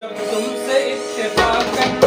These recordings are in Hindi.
जब तुमसे इत्तेफाकन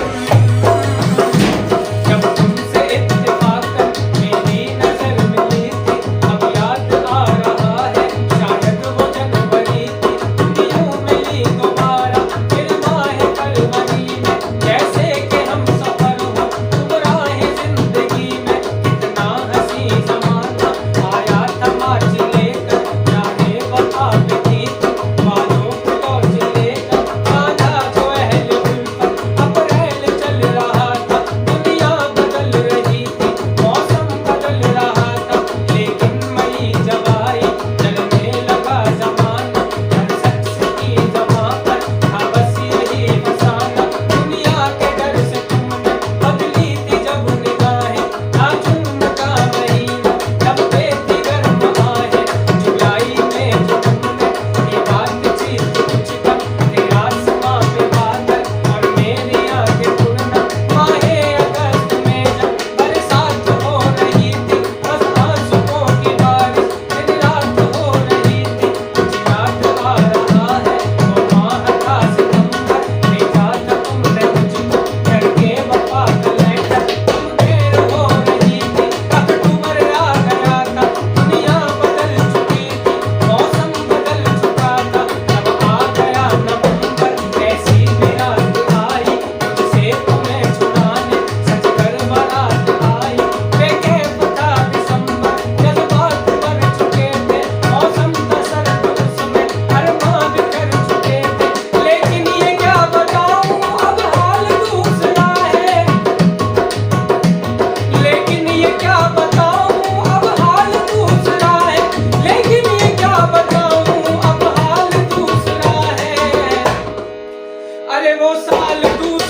जब तुमसे इत्तेफाकन मेरी नजर मिली थी, अब याद आ रहा है शायद वो जनवरी थी। यूं मिली दोबारा फिर माह फरवरी में, जैसे कि हम सफर हो तुम राह जिंदगी में। कितना हंसी ज़माना आया था मार्च लेकर, जाने वफा पे थी तुम बालों को टॉर्च लेकर। आधा जो अहल उल्फत अप्रैल चल रहा था, दुनिया बदल रही थी, मौसम बदल रहा था। लेकिन मई जब आई चलने लगा ज़माना, हर शख्स की ज़बां पर था बस यही फसाना। दुनिया के डर से तुमने बदली थी जब निगाहें, था जून का महीना जब बेथी गर्म आहें। जुलाई में जो तुमने ये बातचीत कुछ कम, थे आसमां पे बादल और मेरी आंखें पूर्ण। माहे अगस्त में जब बरसात हो रही थी, बस आंसुओं की बारिश दिन रात हो रही थी। मुझे याद आ रहा है वो माह था सितंबर, भेजा था तुमने मुझको करके वफा का लेटर। तुम देर हो रही थी, अक्टूबर आ गया था, दुनिया बदल चुकी थी, मौसम बदल चुका था। तब आ गया नवंबर, कैसी रात आई मुझसे तुम्हें छुड़ाने, सच कर बारात आई। बेखैफ था दिसंबर, जज्बात भर चुके थे, मौसम था सर्द उसमें अरमां बिखर चुके थे। लेकिन ये क्या बताऊं अब हाल दूसरा है, लेकिन ये क्या बताऊं अब हाल दूसरा है, लेकिन ये क्या बताऊं अब हाल दूसरा है। अरे वो साल दूसरा